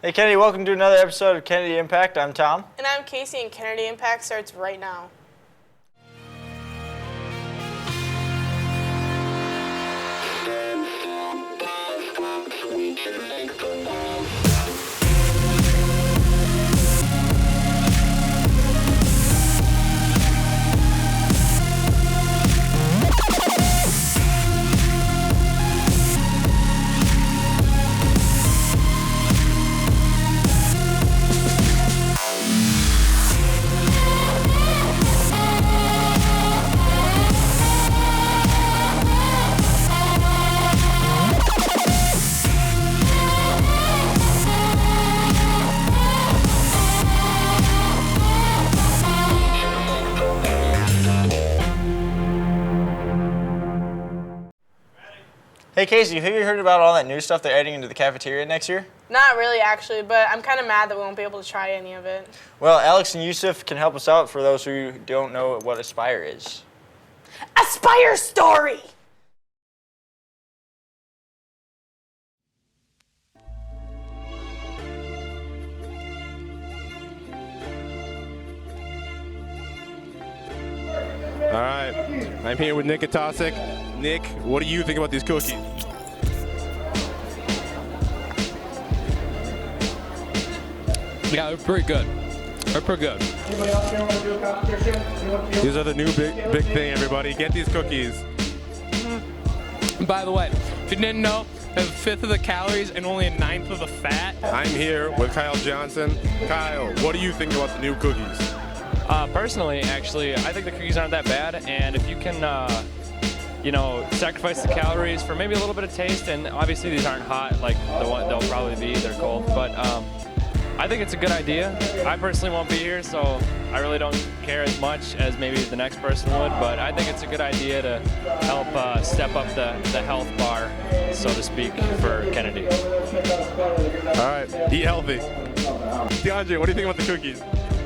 Hey Kennedy, welcome to another episode of Kennedy Impact. I'm Tom. And I'm Casey, and Kennedy Impact starts right now. Hey Casey, have you heard about all that new stuff they're adding into the cafeteria next year? Not really, actually, but I'm kind of mad that we won't be able to try any of it. Well, Alex and Yusuf can help us out for those who don't know what Aspire is. Aspire Story! All right, I'm here with Nick Atosic. Nick, what do you think about these cookies? Yeah, they're pretty good. They're pretty good. These are the new big thing, everybody. Get these cookies. And by the way, if you didn't know, they have a fifth of the calories and only a ninth of the fat. I'm here with Kyle Johnson. Kyle, what do you think about the new cookies? Personally, actually, I think the cookies aren't that bad, and if you can, sacrifice the calories for maybe a little bit of taste, and obviously these aren't hot like the one they'll probably be, they're cold, but I think it's a good idea. I personally won't be here, so I really don't care as much as maybe the next person would, but I think it's a good idea to help step up the health bar, so to speak, for Kennedy. All right, eat healthy. DeAndre, what do you think about the cookies?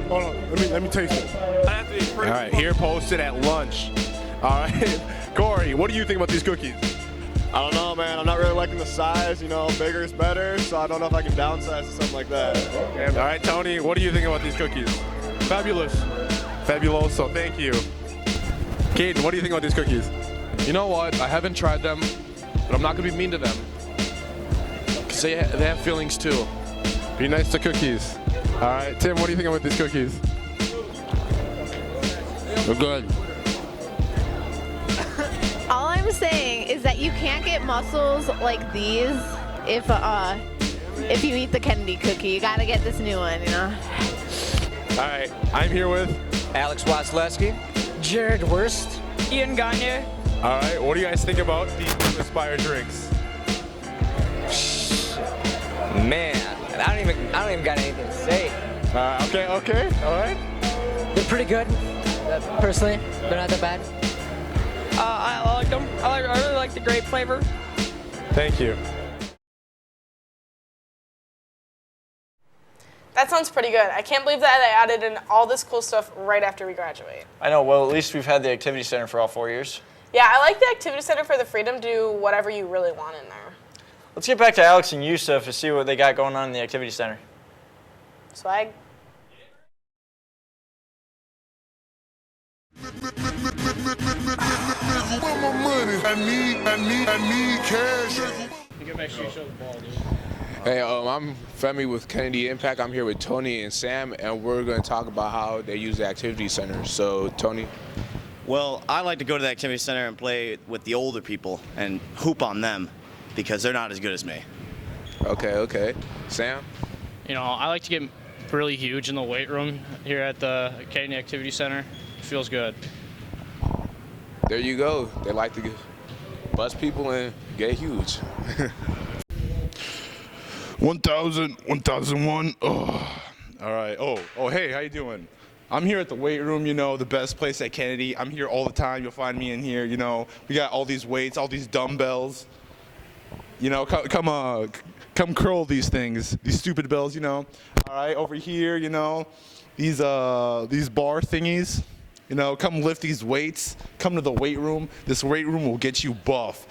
Hold on, let me taste it. All right, here posted at lunch. All right, Corey, what do you think about these cookies? I don't know, man. I'm not really liking the size. Bigger is better, so I don't know if I can downsize to something like that. All right, Tony, what do you think about these cookies? Fabulous. Fabuloso, thank you. Caden, what do you think about these cookies? You know what? I haven't tried them, but I'm not going to be mean to them. Because they have feelings too. Be nice to cookies. All right, Tim, what do you think about these cookies? They're good. All I'm saying is that you can't get muscles like these if you eat the Kennedy cookie. You gotta get this new one, All right, I'm here with Alex Wasilewski, Jared Wurst, Ian Gagne. All right, what do you guys think about these new Aspire drinks? Man, I don't even got anything to say. Okay, all right. They're pretty good. Personally, they're not that bad. I like them. I really like the grape flavor. Thank you. That sounds pretty good. I can't believe that they added in all this cool stuff right after we graduate. I know, well, at least we've had the Activity Center for all 4 years. Yeah, I like the Activity Center for the freedom to do whatever you really want in there. Let's get back to Alex and Yusuf to see what they got going on in the Activity Center. Swag. I need cash. Hey, I'm Femi with Kennedy Impact. I'm here with Tony and Sam, and we're going to talk about how they use the activity center. So, Tony? Well, I like to go to the activity center and play with the older people and hoop on them because they're not as good as me. Okay. Sam? I like to get really huge in the weight room here at the Kennedy Activity Center. It feels good. There you go. They like to bust people and get huge. 1,000, 1,001. Oh. All right. Oh, hey, how you doing? I'm here at the weight room, the best place at Kennedy. I'm here all the time. You'll find me in here, We got all these weights, all these dumbbells. Come curl these things, these stupid bells, All right, over here, these bar thingies. Come lift these weights. Come to the weight room. This weight room will get you buff.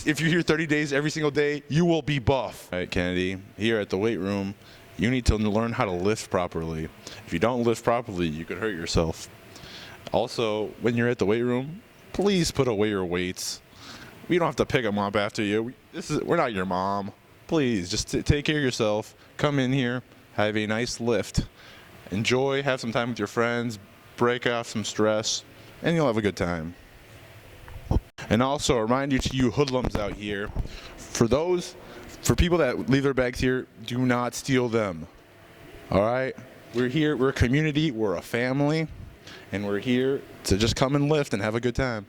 If you're here 30 days every single day, you will be buff. All right, Kennedy, here at the weight room, you need to learn how to lift properly. If you don't lift properly, you could hurt yourself. Also, when you're at the weight room, please put away your weights. We don't have to pick them up after you. We're not your mom. Please, just take care of yourself. Come in here, have a nice lift. Enjoy, have some time with your friends, break off some stress, and you'll have a good time. And also, a reminder to you hoodlums out here, for people that leave their bags here, do not steal them. All right? We're here, we're a community, we're a family, and we're here to just come and lift and have a good time.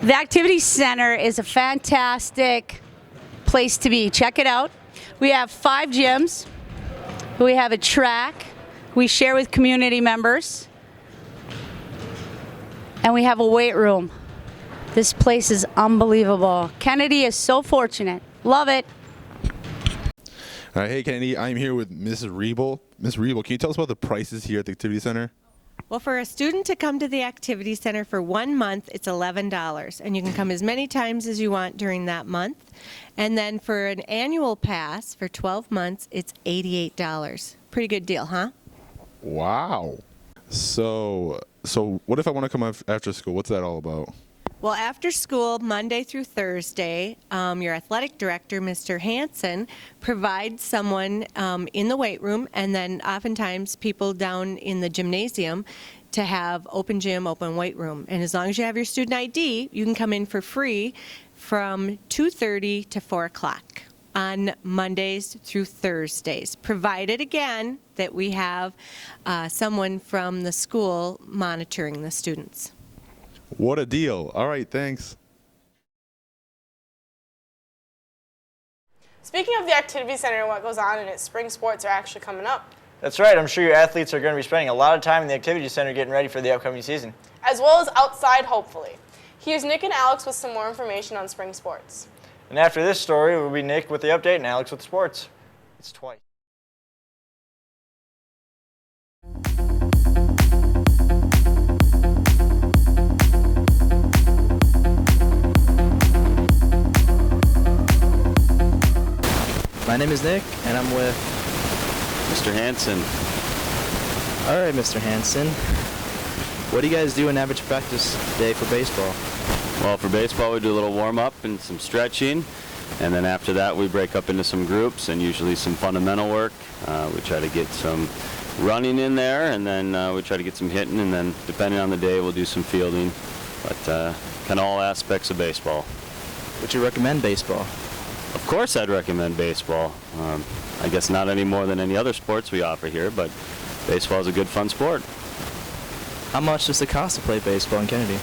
The Activity Center is a fantastic place to be. Check it out. We have 5 gyms. We have a track. We share with community members. And we have a weight room. This place is unbelievable. Kennedy is so fortunate. Love it. All right, hey Kennedy, I'm here with Ms. Riebel. Ms. Riebel, can you tell us about the prices here at the Activity Center? Well, for a student to come to the Activity Center for 1 month, it's $11, and you can come as many times as you want during that month. And then for an annual pass for 12 months, it's $88. Pretty good deal, huh? Wow. So what if I want to come after school? What's that all about? Well, after school, Monday through Thursday, your athletic director, Mr. Hansen, provides someone in the weight room, and then oftentimes people down in the gymnasium to have open gym, open weight room. And as long as you have your student ID, you can come in for free from 2:30 to 4 o'clock on Mondays through Thursdays, provided again that we have someone from the school monitoring the students. What a deal. All right, thanks. Speaking of the Activity Center and what goes on in it, spring sports are actually coming up, That's right. I'm sure your athletes are going to be spending a lot of time in the Activity Center getting ready for the upcoming season. as well as outside, hopefully. Here's Nick and Alex with some more information on spring sports. And after this story, will be Nick with the update and Alex with sports. It's twice. My name is Nick, and I'm with Mr. Hansen. All right, Mr. Hansen. What do you guys do in average practice day for baseball? Well, for baseball, we do a little warm-up and some stretching, and then after that, we break up into some groups and usually some fundamental work. We try to get some running in there, and then we try to get some hitting, and then depending on the day, we'll do some fielding, but kind of all aspects of baseball. Would you recommend baseball? Of course I'd recommend baseball. I guess not any more than any other sports we offer here, but baseball is a good, fun sport. How much does it cost to play baseball in Kennedy?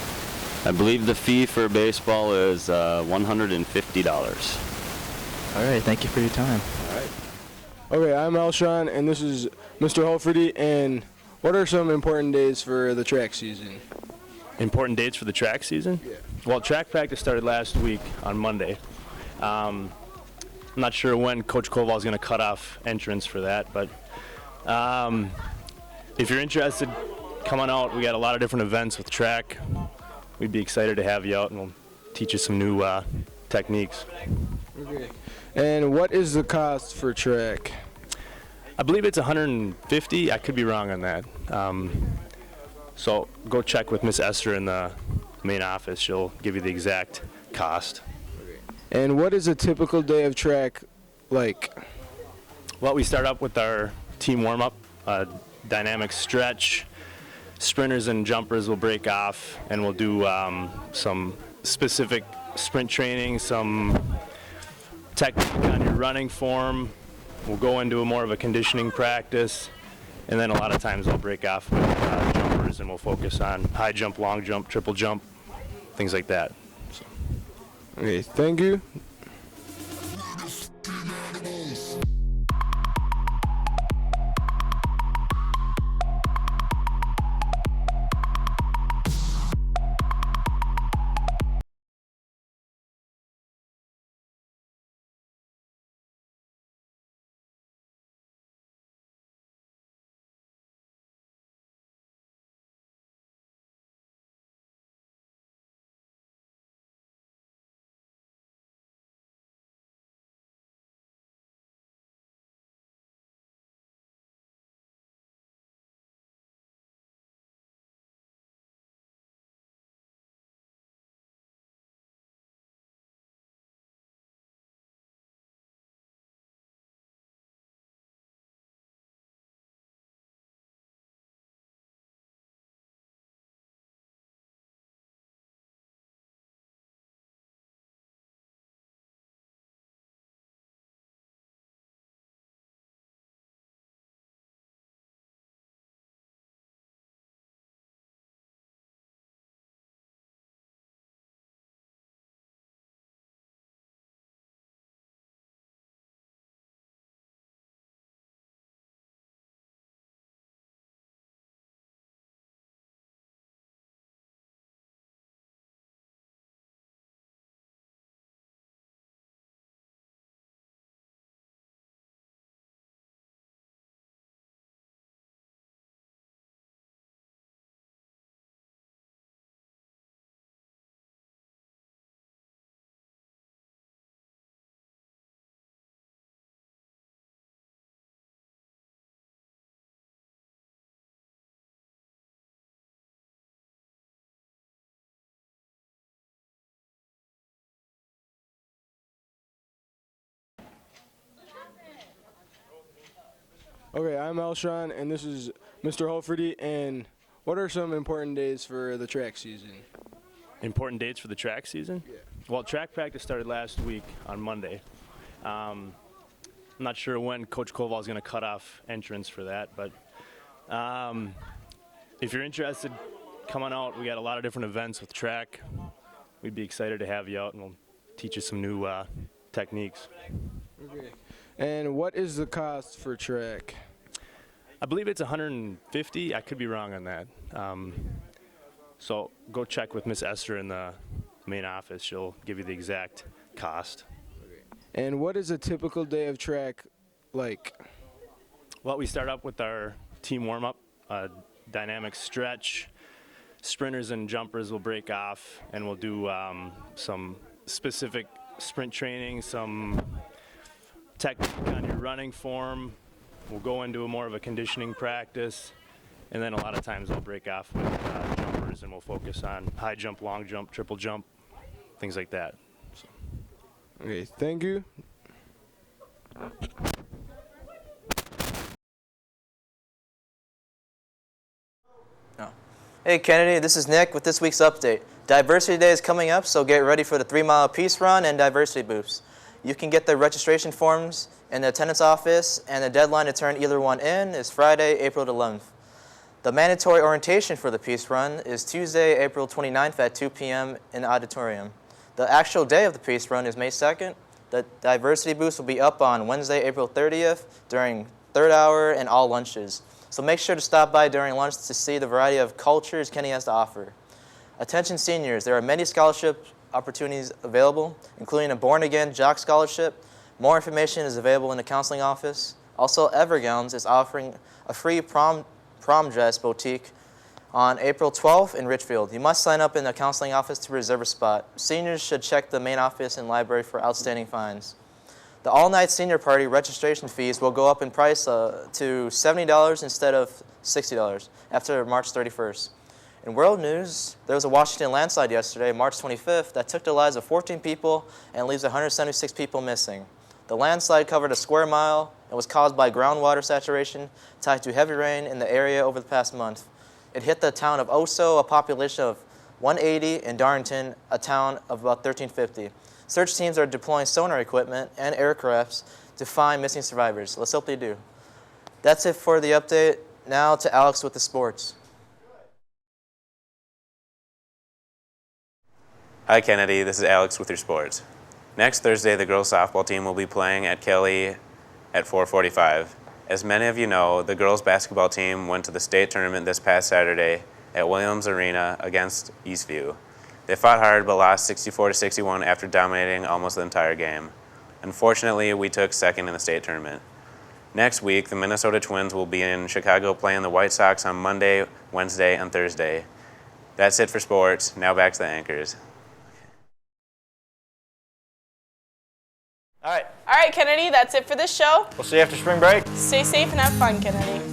I believe the fee for baseball is $150. All right, thank you for your time. All right. Okay, I'm Alshon, and this is Mr. Holferty, and what are some important days for the track season? Important dates for the track season? Yeah. Well, track practice started last week on Monday. I'm not sure when Coach Koval is going to cut off entrance for that, but if you're interested, come on out. We got a lot of different events with track. We'd be excited to have you out, and we'll teach you some new techniques. Okay. And what is the cost for track? I believe it's $150. I could be wrong on that. So go check with Miss Esther in the main office. She'll give you the exact cost. And what is a typical day of track like? Well, we start up with our team warm-up, dynamic stretch. Sprinters and jumpers will break off, and we'll do some specific sprint training, some technique on your running form. We'll go into more of a conditioning practice, and then a lot of times we'll break off with jumpers, and we'll focus on high jump, long jump, triple jump, things like that. So. Okay, thank you. Okay, I'm Elshon, and this is Mr. Holferty. And what are some important days for the track season? Important dates for the track season? Yeah. Well, track practice started last week on Monday. I'm not sure when Coach Koval is going to cut off entrance for that, but if you're interested, come on out. We got a lot of different events with track. We'd be excited to have you out, and we'll teach you some new techniques. Okay. And what is the cost for track? I believe it's $150. I could be wrong on that. So go check with Miss Esther in the main office. She'll give you the exact cost. And what is a typical day of track like? Well, we start up with our team warm-up, dynamic stretch. Sprinters and jumpers will break off, and we'll do some specific sprint training, some technique on your running form. We'll go into more of a conditioning practice, and then a lot of times we'll break off with jumpers, and we'll focus on high jump, long jump, triple jump, things like that. So. Okay, thank you. Hey Kennedy, this is Nick with this week's update. Diversity Day is coming up, so get ready for the 3-mile peace run and diversity booths. You can get the registration forms in the attendance office, and the deadline to turn either one in is Friday, April 11th. The mandatory orientation for the peace run is Tuesday, April 29th at 2 p.m. in the auditorium. The actual day of the peace run is May 2nd. The diversity booths will be up on Wednesday, April 30th during third hour and all lunches. So make sure to stop by during lunch to see the variety of cultures Kenny has to offer. Attention seniors, there are many scholarship opportunities available, including a Born Again Jock Scholarship. More information is available in the counseling office. Also, Evergowns is offering a free prom dress boutique on April 12th in Richfield. You must sign up in the counseling office to reserve a spot. Seniors should check the main office and library for outstanding fines. The all-night senior party registration fees will go up in price to $70 instead of $60 after March 31st. In world news, there was a Washington landslide yesterday, March 25th, that took the lives of 14 people and leaves 176 people missing. The landslide covered a square mile and was caused by groundwater saturation tied to heavy rain in the area over the past month. It hit the town of Oso, a population of 180, and Darlington, a town of about 1,350. Search teams are deploying sonar equipment and aircrafts to find missing survivors. Let's hope they do. That's it for the update. Now to Alex with the sports. Hi Kennedy, this is Alex with your sports. Next Thursday, the girls softball team will be playing at Kelly at 4:45. As many of you know, the girls basketball team went to the state tournament this past Saturday at Williams Arena against Eastview. They fought hard but lost 64-61 after dominating almost the entire game. Unfortunately, we took second in the state tournament. Next week, the Minnesota Twins will be in Chicago playing the White Sox on Monday, Wednesday, and Thursday. That's it for sports. Now back to the anchors. All right, Kennedy, that's it for this show. We'll see you after spring break. Stay safe and have fun, Kennedy.